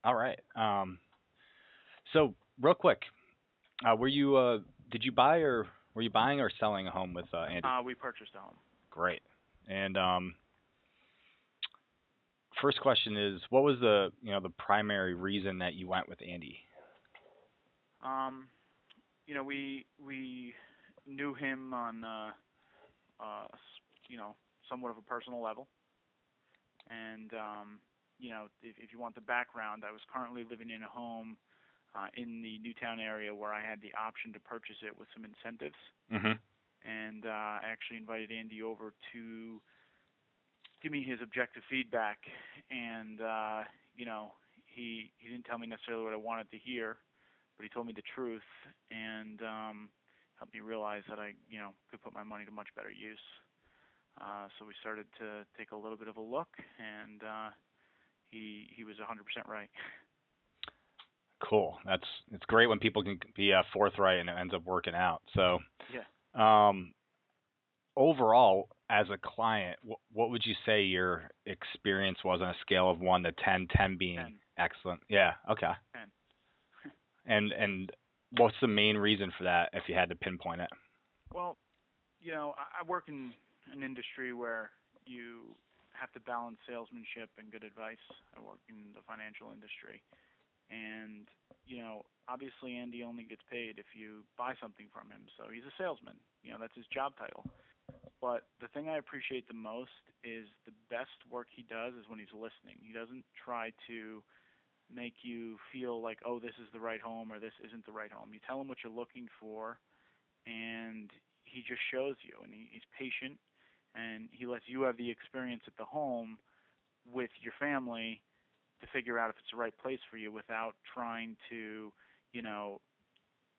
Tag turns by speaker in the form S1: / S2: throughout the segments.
S1: All right. So real quick, were you did you buy or were you buying or selling a home with Andy?
S2: We purchased a home.
S1: Great. And first question is, what was the the primary reason that you went with Andy?
S2: Um, we knew him on somewhat of a personal level, and if you want the background, I was currently living in a home in the Newtown area where I had the option to purchase it with some incentives,
S1: Hmm.
S2: and I actually invited Andy over to give me his objective feedback, and he didn't tell me necessarily what I wanted to hear, but he told me the truth and helped me realize that I could put my money to much better use. So we started to take a little bit of a look, and he was 100% right.
S1: Cool. It's great when people can be forthright and it ends up working out. So,
S2: Yeah,
S1: um, overall, as a client, what would you say your experience was on a scale of 1 to 10, 10 being
S2: 10,
S1: excellent? Yeah. Okay.
S2: 10.
S1: And what's the main reason for that if you had to pinpoint it?
S2: Well, I work in an industry where you have to balance salesmanship and good advice. I work in the financial industry, and obviously Andy only gets paid if you buy something from him. So he's a salesman. That's his job title. But the thing I appreciate the most is the best work he does is when he's listening. He doesn't try to make you feel like, oh, this is the right home or this isn't the right home. You tell him what you're looking for, and he just shows you. And he's patient, and he lets you have the experience at the home with your family to figure out if it's the right place for you without trying to, you know,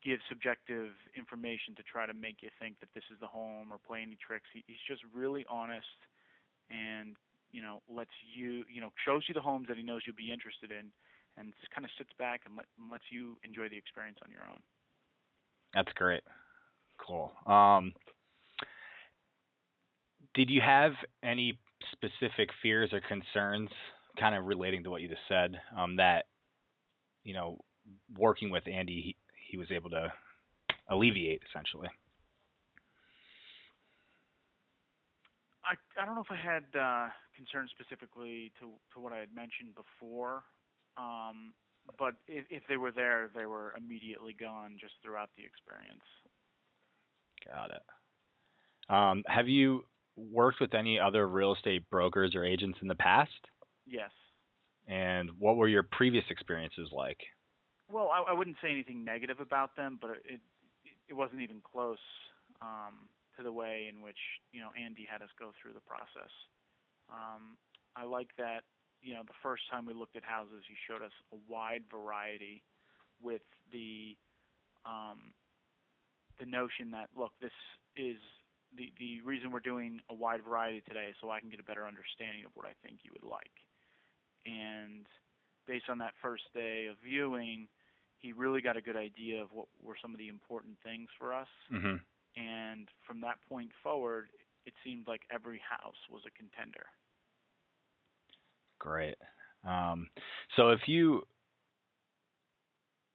S2: give subjective information to try to make you think that this is the home or play any tricks. He's just really honest and lets you shows you the homes that he knows you'll be interested in, and just kind of sits back and lets you enjoy the experience on your own.
S1: That's great. Cool. Did you have any specific fears or concerns, kind of relating to what you just said, that you know, working with Andy, he was able to alleviate essentially?
S2: I don't know if I had concerns specifically to what I had mentioned before, um, but if they were there, they were immediately gone just throughout the experience.
S1: Got it. Have you worked with any other real estate brokers or agents in the past?
S2: Yes.
S1: And what were your previous experiences like?
S2: Well, I wouldn't say anything negative about them, but it wasn't even close to the way in which Andy had us go through the process. I like that the first time we looked at houses, he showed us a wide variety with um, the notion that look, this is the reason we're doing a wide variety today, so I can get a better understanding of what I think you would like. And based on that first day of viewing, he really got a good idea of what were some of the important things for us.
S1: Hmm.
S2: And from that point forward, it seemed like every house was a contender.
S1: Great. Um, so if you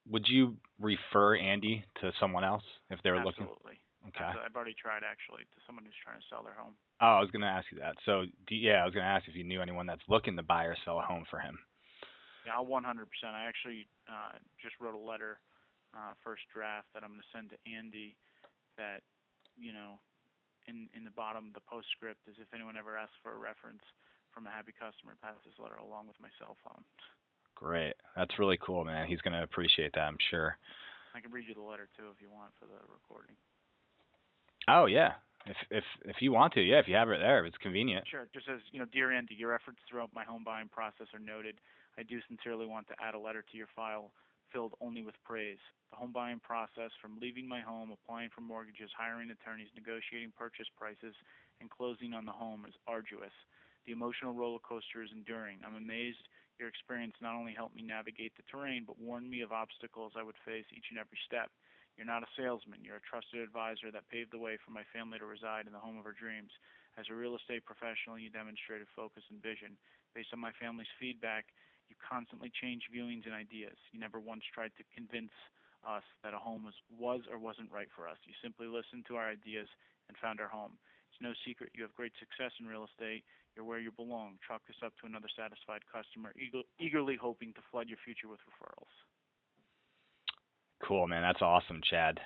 S1: would you refer Andy to someone else if they were looking?
S2: Absolutely.
S1: Okay.
S2: Absolutely. I've already tried actually to someone who's trying to sell their home.
S1: Oh, I was gonna ask you that. So, yeah, I was gonna ask if you knew anyone that's looking to buy or sell a home for him.
S2: Yeah, I'll 100%. I actually just wrote a letter, first draft that I'm going to send to Andy. That you know, in the bottom, the postscript is if anyone ever asks for a reference from a happy customer, pass this letter along with my cell phone.
S1: Great. That's really cool, man. He's gonna appreciate that, I'm sure.
S2: I can read you the letter too if you want for the recording.
S1: Oh yeah. If you want to, yeah, if you have it there, if it's convenient.
S2: Sure. It just says, dear Andy, your efforts throughout my home buying process are noted. I do sincerely want to add a letter to your file filled only with praise. The home buying process, from leaving my home, applying for mortgages, hiring attorneys, negotiating purchase prices, and closing on the home, is arduous. The emotional roller coaster is enduring. I'm amazed your experience not only helped me navigate the terrain, but warned me of obstacles I would face each and every step. You're not a salesman. You're a trusted advisor that paved the way for my family to reside in the home of our dreams. As a real estate professional, you demonstrated focus and vision. Based on my family's feedback, you You constantly change viewings and ideas. You never once tried to convince us that a home was or wasn't right for us. You simply listened to our ideas and found our home. It's no secret you have great success in real estate. You're where you belong. Chalk this up to another satisfied customer, eagerly hoping to flood your future with referrals.
S1: Cool, man. That's awesome, Chad.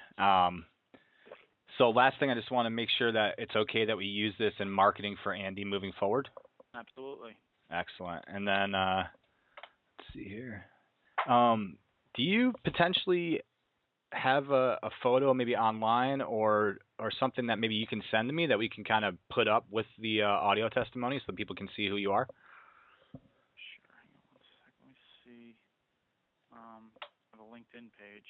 S1: So last thing, I just want to make sure that it's okay that we use this in marketing for Andy moving forward.
S2: Absolutely.
S1: Excellent. And then let's see here. Do you potentially have a photo maybe online or something that maybe you can send to me that we can kind of put up with the audio testimony so people can see who you are?
S2: Sure. Hang on one second. Let me see. I have a LinkedIn page.